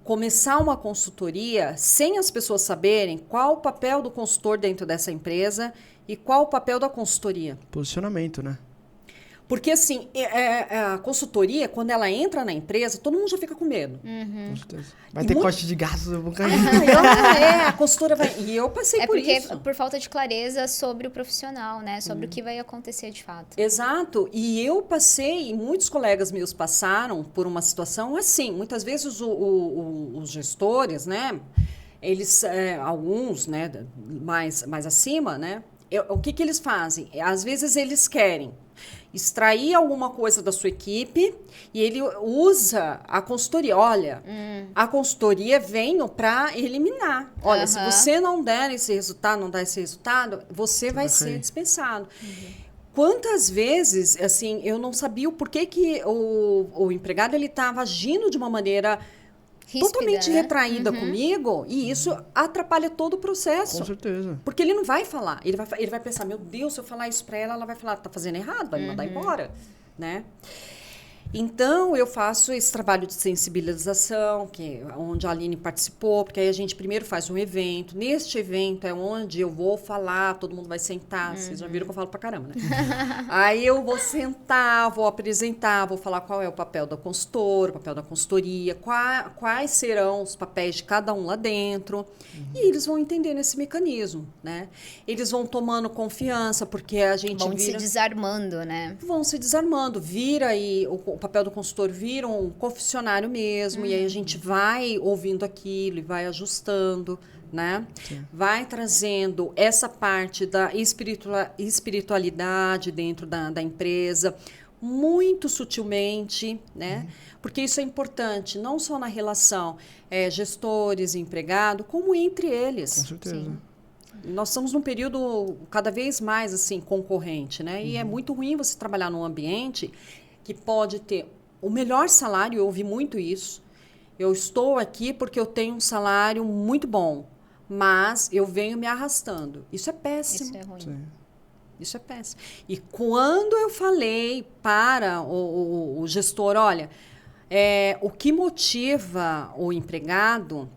S3: Começar uma consultoria sem as pessoas saberem qual o papel do consultor dentro dessa empresa e qual o papel da consultoria.
S1: Posicionamento, né?
S3: Porque, assim, a consultoria, quando ela entra na empresa, todo mundo já fica com medo.
S1: Com certeza. Vai ter corte de gastos, eu vou cair.
S3: A consultora vai... E eu passei por isso.
S2: Por falta de clareza sobre o profissional, né? Sobre o que vai acontecer de fato.
S3: Exato. E eu passei, e muitos colegas meus passaram por uma situação assim. Muitas vezes os gestores, né? Eles, alguns, né? Mais acima, né? O que eles fazem? Às vezes eles querem extrair alguma coisa da sua equipe e ele usa a consultoria. Olha, a consultoria veio para eliminar. Olha, se você não der esse resultado, não dar esse resultado, você vai ser dispensado. Quantas vezes, assim, eu não sabia o porquê que o empregado ele estava agindo de uma maneira ríspida, totalmente retraída comigo, e isso atrapalha todo o processo.
S1: Com certeza.
S3: Porque ele não vai falar. Ele vai pensar, meu Deus, se eu falar isso para ela, ela vai falar, tá fazendo errado, vai me mandar embora, né? Então, eu faço esse trabalho de sensibilização, onde a Aline participou, porque aí a gente primeiro faz um evento. Neste evento é onde eu vou falar, todo mundo vai sentar. Vocês já viram que eu falo pra caramba, né? Aí eu vou sentar, vou apresentar, vou falar qual é o papel da consultora, o papel da consultoria, quais serão os papéis de cada um lá dentro. E eles vão entendendo esse mecanismo, né? Eles vão tomando confiança, porque a gente
S2: vão se desarmando, né?
S3: Vão se desarmando. Vira aí... O papel do consultor vira um confessionário mesmo, e aí a gente vai ouvindo aquilo e vai ajustando, né? Sim. Vai trazendo essa parte da espiritualidade dentro da empresa, muito sutilmente, né? Porque isso é importante, não só na relação gestores e empregado, como entre eles.
S1: Com certeza. Sim.
S3: Nós estamos num período cada vez mais assim concorrente, né? E é muito ruim você trabalhar num ambiente que pode ter o melhor salário, eu ouvi muito isso. Eu estou aqui porque eu tenho um salário muito bom, mas eu venho me arrastando. Isso é péssimo.
S2: Isso é ruim.
S1: Sim.
S3: Isso é péssimo. E quando eu falei para o gestor, olha, o que motiva o empregado...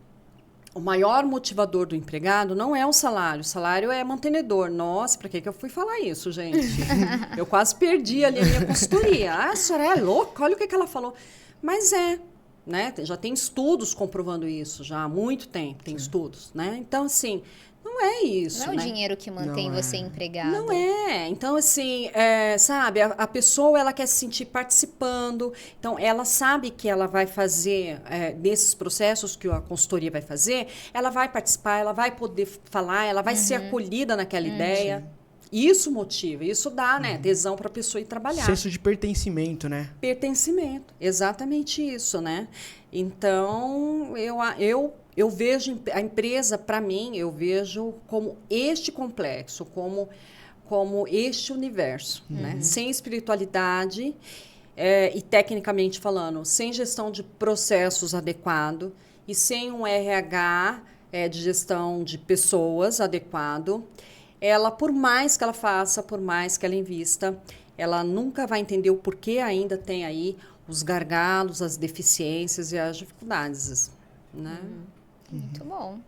S3: O maior motivador do empregado não é o salário é mantenedor. Nossa, para que eu fui falar isso, gente? Eu quase perdi ali a minha consultoria. Ah, a senhora é louca, olha o que ela falou. Mas né? Já tem estudos comprovando isso, já há muito tempo tem estudos, né? Então, assim, não é isso,
S2: não é
S3: né?
S2: o dinheiro que mantém você empregado.
S3: Não é. Então, assim, sabe, a pessoa, ela quer se sentir participando. Então, ela sabe que ela vai fazer, desses processos que a consultoria vai fazer, ela vai participar, ela vai poder falar, ela vai ser acolhida naquela ideia. Isso motiva, isso dá, né, tesão para a pessoa ir trabalhar.
S1: Senso de pertencimento, né?
S3: Pertencimento, exatamente isso, né? Então, eu vejo a empresa, para mim, eu vejo como este complexo, como este universo, né? Sem espiritualidade e, tecnicamente falando, sem gestão de processos adequado e sem um RH de gestão de pessoas adequado, ela, por mais que ela faça, por mais que ela invista, ela nunca vai entender o porquê ainda tem aí os gargalos, as deficiências e as dificuldades, né?
S2: Muito bom.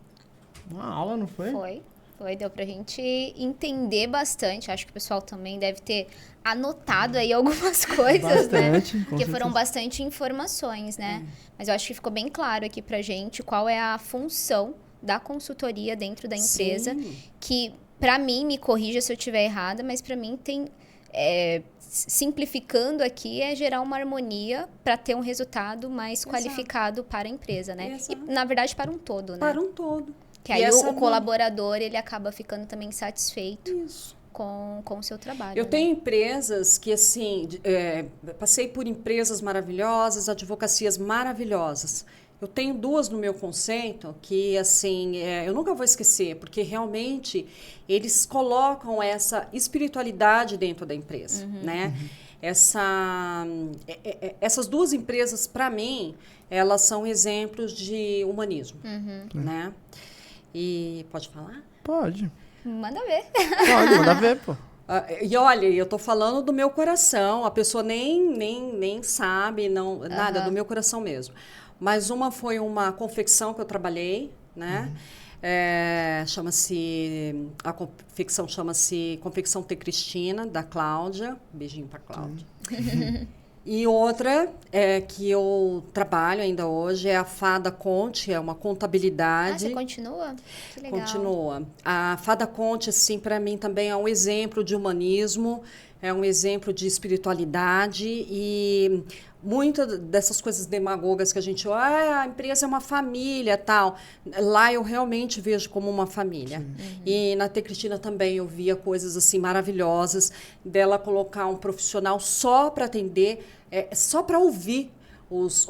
S1: Uma aula, não foi?
S2: Foi, deu pra gente entender bastante. Acho que o pessoal também deve ter anotado aí algumas coisas,
S1: bastante,
S2: né? Porque foram bastante informações, né? Mas eu acho que ficou bem claro aqui pra gente qual é a função da consultoria dentro da empresa. Sim. Que, pra mim, me corrija se eu estiver errada, mas pra mim tem... simplificando aqui, é gerar uma harmonia para ter um resultado mais qualificado para a empresa, né? Exato. E, na verdade, para um todo, né?
S3: Para um todo.
S2: Que aí o colaborador, ele acaba ficando também satisfeito com o seu trabalho.
S3: Eu tenho empresas que, assim, passei por empresas maravilhosas, advocacias maravilhosas. Eu tenho duas no meu conceito que, assim, eu nunca vou esquecer, porque realmente eles colocam essa espiritualidade dentro da empresa, né? Essas duas empresas, para mim, elas são exemplos de humanismo, né? E pode falar?
S1: Pode.
S2: Manda ver.
S1: Pode, manda ver, pô.
S3: E olha, eu tô falando do meu coração, a pessoa nem sabe, nada, do meu coração mesmo. Mas uma foi uma confecção que eu trabalhei, né? A confecção chama-se Confecção T. Cristina, da Cláudia. Beijinho pra Cláudia. E outra que eu trabalho ainda hoje é a Fada Conte, é uma contabilidade.
S2: Ah, você continua? Que legal.
S3: Continua. A Fada Conte, assim, para mim também é um exemplo de humanismo. é um exemplo de espiritualidade e muitas dessas coisas demagogas que a gente olha, a empresa é uma família, tal. Lá eu realmente vejo como uma família. E na T. Cristina também eu via coisas assim maravilhosas, dela colocar um profissional só para atender, só para ouvir os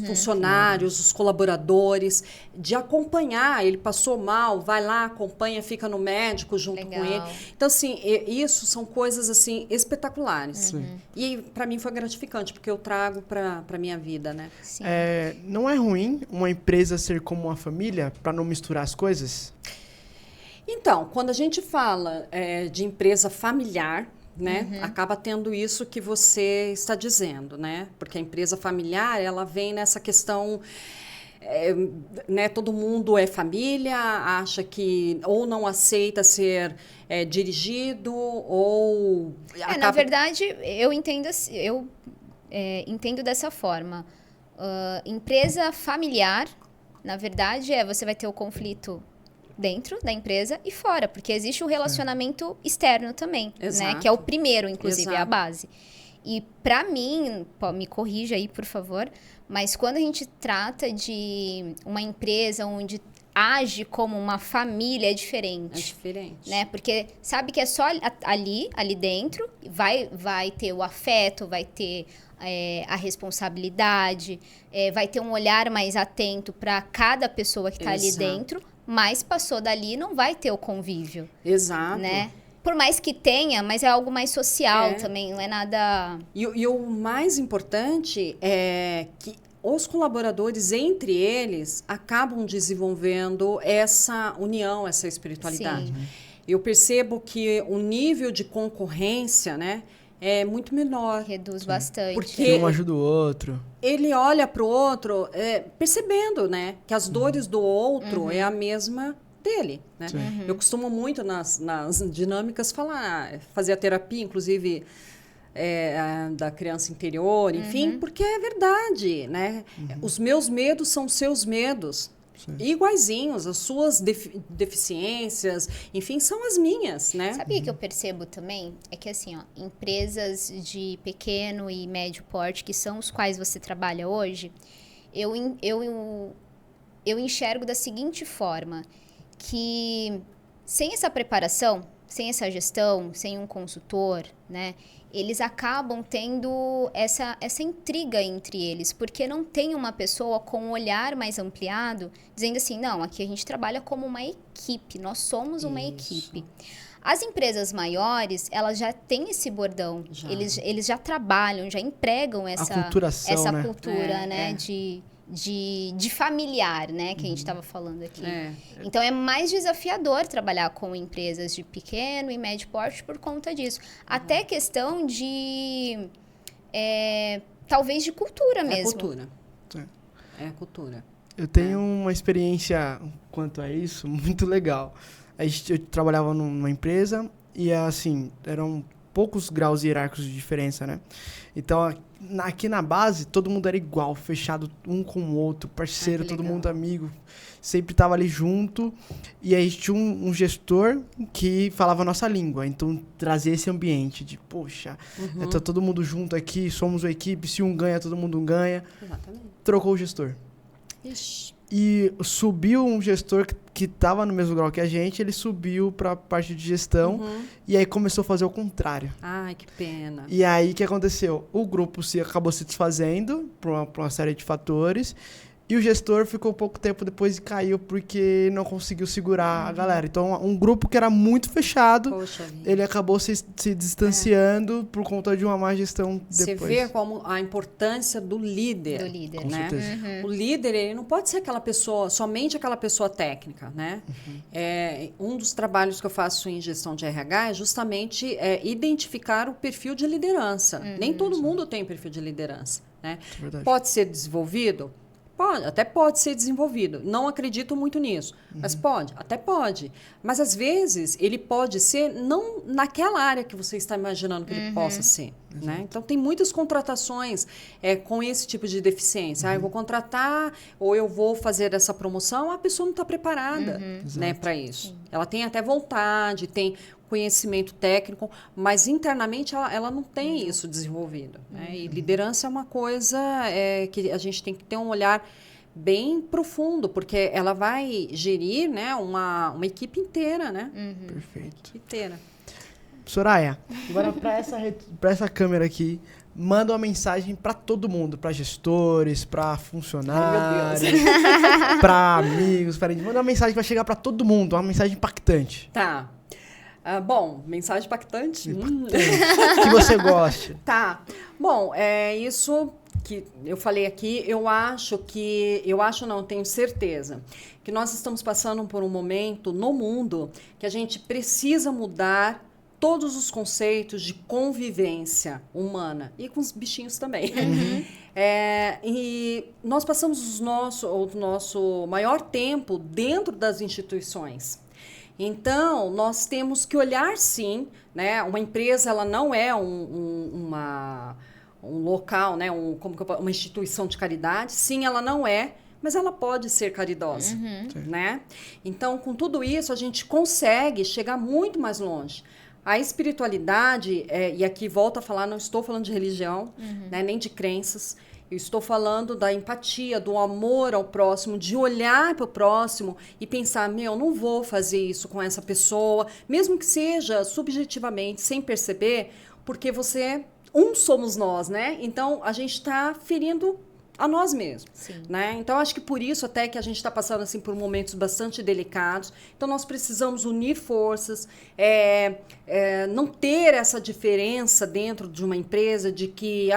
S3: funcionários, os colaboradores, de acompanhar. Ele passou mal, vai lá, acompanha, fica no médico junto com ele. Então, assim, isso são coisas assim espetaculares. E para mim foi gratificante, porque eu trago para a minha vida, né?
S1: Não é ruim uma empresa ser como uma família, para não misturar as coisas?
S3: Então, quando a gente fala de empresa familiar, né? Acaba tendo isso que você está dizendo, né? Porque a empresa familiar, ela vem nessa questão, né? Todo mundo é família, acha que ou não aceita ser dirigido ou acaba...
S2: Na verdade, eu entendo entendo dessa forma. Empresa familiar, na verdade, você vai ter o conflito dentro da empresa e fora, porque existe o relacionamento externo também, né? Que é o primeiro, inclusive, é a base. E para mim, me corrija aí, por favor, mas quando a gente trata de uma empresa onde age como uma família, é diferente.
S3: É diferente.
S2: Né? Porque sabe que é só ali dentro, vai ter o afeto, vai ter a responsabilidade, vai ter um olhar mais atento para cada pessoa que está ali dentro, mas passou dali, não vai ter o convívio.
S3: Exato.
S2: Né? Por mais que tenha, mas é algo mais social também, não é nada...
S3: E o mais importante é que os colaboradores, entre eles, acabam desenvolvendo essa união, essa espiritualidade. Sim. Eu percebo que o nível de concorrência, né, é muito menor.
S2: Reduz bastante.
S1: Porque um ajuda o outro.
S3: Ele olha para o outro percebendo, né, que as dores do outro é a mesma dele. Né? Eu costumo muito nas dinâmicas fazer a terapia, terapia, inclusive da criança interior, enfim, porque é verdade. Né? Os meus medos são seus medos. Iguaizinhos, as suas deficiências, enfim, são as minhas, né?
S2: Sabe o que eu percebo também? É que, assim, empresas de pequeno e médio porte, que são os quais você trabalha hoje, eu enxergo da seguinte forma, que sem essa preparação, sem essa gestão, sem um consultor, né? Eles acabam tendo essa intriga entre eles, porque não tem uma pessoa com um olhar mais ampliado, dizendo assim, não, aqui a gente trabalha como uma equipe, nós somos uma equipe. As empresas maiores, elas já têm esse bordão, eles já trabalham, já empregam essa cultura, né, de familiar, né, que a gente estava falando aqui. Então, é mais desafiador trabalhar com empresas de pequeno e médio porte por conta disso. Até questão de, talvez, de cultura mesmo.
S3: É cultura.
S1: Eu tenho uma experiência quanto a isso muito legal. Eu trabalhava numa empresa e, assim, eram poucos graus hierárquicos de diferença, né? Então, aqui na base, todo mundo era igual, fechado um com o outro, parceiro, todo mundo amigo, sempre tava ali junto. E aí tinha um gestor que falava a nossa língua, então trazia esse ambiente de, poxa, tá todo mundo junto aqui, somos uma equipe, se um ganha, todo mundo ganha.
S3: Exatamente.
S1: Trocou o gestor.
S3: Ixi.
S1: E subiu um gestor que estava no mesmo grau que a gente, ele subiu para a parte de gestão e aí começou a fazer o contrário.
S3: Ai, que pena.
S1: E aí o que aconteceu? O grupo acabou se desfazendo por uma série de fatores e o gestor ficou pouco tempo depois e caiu porque não conseguiu segurar a galera. Então, um grupo que era muito fechado, ele acabou se distanciando por conta de uma má gestão depois.
S3: Você vê como a importância do líder.
S1: Com
S3: né?
S1: certeza.
S3: O líder, ele não pode ser aquela pessoa, somente aquela pessoa técnica, né? Um dos trabalhos que eu faço em gestão de RH é justamente identificar o perfil de liderança. Nem todo mundo tem perfil de liderança, né? Pode ser desenvolvido? Até pode ser desenvolvido. Não acredito muito nisso. Mas até pode. Mas, às vezes, ele pode ser não naquela área que você está imaginando que ele possa ser. Né? Então, tem muitas contratações com esse tipo de deficiência. Eu vou contratar ou eu vou fazer essa promoção, a pessoa não está preparada, né, para isso. Ela tem até vontade, tem conhecimento técnico, mas internamente ela não tem isso desenvolvido. Né? E liderança é uma coisa que a gente tem que ter um olhar bem profundo, porque ela vai gerir, né, uma equipe inteira, né?
S1: Perfeito.
S3: Equipe inteira.
S1: Soraya, agora para essa câmera aqui, manda uma mensagem para todo mundo, para gestores, para funcionários, para amigos, manda uma mensagem que vai chegar para todo mundo, uma mensagem impactante.
S3: Tá. Bom, mensagem impactante.
S1: Que você goste.
S3: Tá. Bom, isso que eu falei aqui, tenho certeza, que nós estamos passando por um momento no mundo que a gente precisa mudar todos os conceitos de convivência humana e com os bichinhos também. E nós passamos o nosso maior tempo dentro das instituições. Então, nós temos que olhar, sim, né? Uma empresa, ela não é um local, né? Uma instituição de caridade. Sim, ela não é, mas ela pode ser caridosa, né? Então, com tudo isso, a gente consegue chegar muito mais longe. A espiritualidade, e aqui volto a falar, não estou falando de religião, né? Nem de crenças. Eu estou falando da empatia, do amor ao próximo, de olhar para o próximo e pensar, não vou fazer isso com essa pessoa, mesmo que seja subjetivamente, sem perceber, porque somos nós, né? Então, a gente está ferindo a nós mesmos, né? Então, acho que por isso até que a gente está passando assim por momentos bastante delicados. Então, nós precisamos unir forças, não ter essa diferença dentro de uma empresa de que,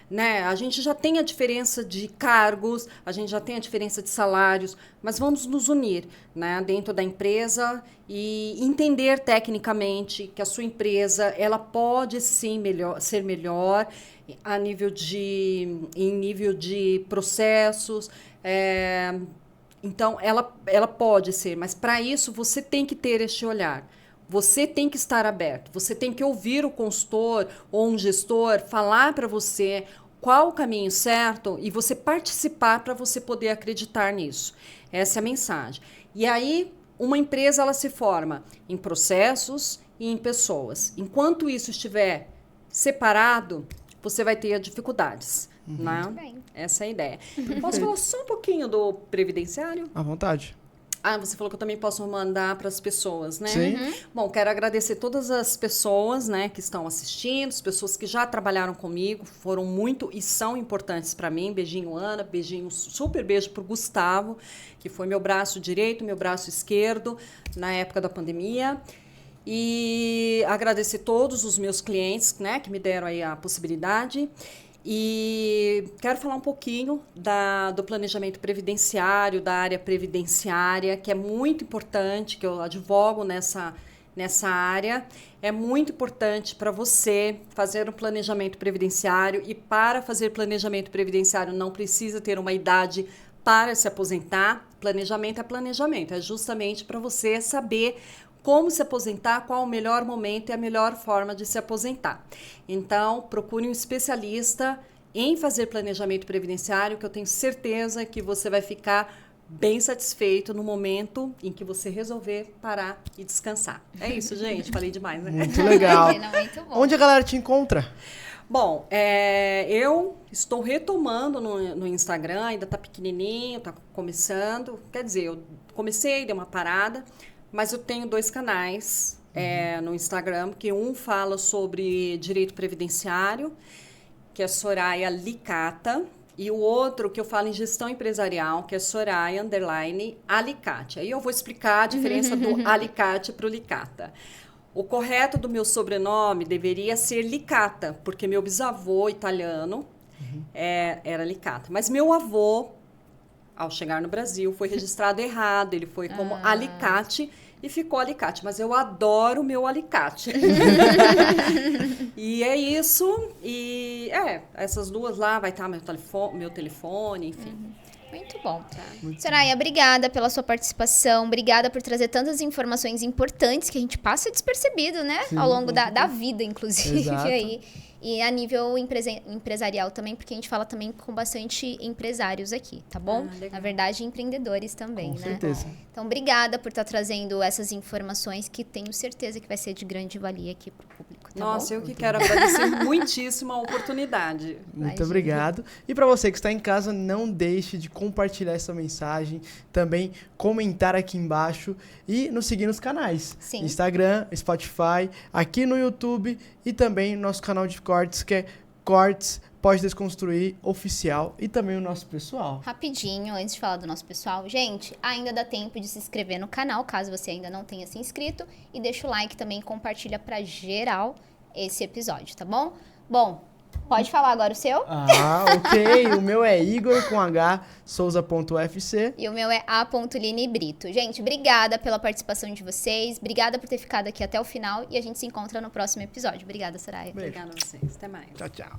S3: né? A gente já tem a diferença de cargos, a gente já tem a diferença de salários, mas vamos nos unir, né, dentro da empresa e entender tecnicamente que a sua empresa ela pode sim ser melhor em nível de processos. Então, ela pode ser, mas para isso você tem que ter este olhar. Você tem que estar aberto, você tem que ouvir o consultor ou um gestor falar para você qual o caminho certo e você participar para você poder acreditar nisso. Essa é a mensagem. E aí, uma empresa ela se forma em processos e em pessoas. Enquanto isso estiver separado, você vai ter dificuldades. Né? Essa é a ideia. Posso falar só um pouquinho do previdenciário?
S1: À vontade.
S3: Você falou que eu também posso mandar para as pessoas, né?
S1: Sim.
S3: Bom, quero agradecer todas as pessoas, né, que estão assistindo, as pessoas que já trabalharam comigo, foram muito e são importantes para mim. Beijinho, Ana, super beijo para o Gustavo, que foi meu braço direito, meu braço esquerdo na época da pandemia. E agradecer todos os meus clientes, né, que me deram aí a possibilidade. E quero falar um pouquinho do planejamento previdenciário, da área previdenciária, que é muito importante, que eu advogo nessa área. É muito importante para você fazer um planejamento previdenciário, e para fazer planejamento previdenciário não precisa ter uma idade para se aposentar. Planejamento é planejamento, é justamente para você saber como se aposentar, qual o melhor momento e a melhor forma de se aposentar. Então, procure um especialista em fazer planejamento previdenciário, que eu tenho certeza que você vai ficar bem satisfeito no momento em que você resolver parar e descansar. É isso, gente. Falei demais, né?
S1: Muito legal.
S2: Muito bom.
S1: Onde a galera te encontra?
S3: Bom, eu estou retomando no Instagram, ainda está pequenininho, está começando. Quer dizer, eu comecei, dei uma parada, mas eu tenho 2 canais no Instagram, que um fala sobre direito previdenciário, que é Soraya Licata, e o outro que eu falo em gestão empresarial, que é Soraya _Alicate. Aí eu vou explicar a diferença do Alicate para o Licata. O correto do meu sobrenome deveria ser Licata, porque meu bisavô italiano era Licata. Mas meu avô, ao chegar no Brasil, foi registrado errado. Ele foi como Alicate e ficou Alicate. Mas eu adoro meu Alicate. E é isso. E essas 2 lá vai estar meu telefone, enfim.
S2: Muito bom. Soraya, obrigada pela sua participação, obrigada por trazer tantas informações importantes que a gente passa despercebido, né? Sim, ao longo da vida, inclusive. Aí. E a nível empresarial também, porque a gente fala também com bastante empresários aqui, tá bom? Na verdade, empreendedores também,
S1: com
S2: né?
S1: certeza.
S2: Então, obrigada por estar trazendo essas informações que tenho certeza que vai ser de grande valia aqui para o público, tá
S3: Nossa,
S2: bom?
S3: eu que quero agradecer muitíssimo a oportunidade.
S1: Muito obrigado. E para você que está em casa, não deixe de compartilhar essa mensagem, também comentar aqui embaixo e nos seguir nos canais.
S2: Sim.
S1: Instagram, Spotify, aqui no YouTube e também no nosso canal de cortes, que é Cortes Pode Desconstruir Oficial, e também o nosso pessoal.
S2: Rapidinho, antes de falar do nosso pessoal, gente, ainda dá tempo de se inscrever no canal, caso você ainda não tenha se inscrito, e deixa o like também, compartilha pra geral esse episódio, tá bom? Bom, pode falar agora o seu?
S1: Ok. O meu é Igor com H, Souza.ufc.
S2: E o meu é A.Line Brito. Gente, obrigada pela participação de vocês, obrigada por ter ficado aqui até o final, e a gente se encontra no próximo episódio. Obrigada, Soraya.
S3: Obrigada a vocês. Até mais.
S1: Tchau, tchau.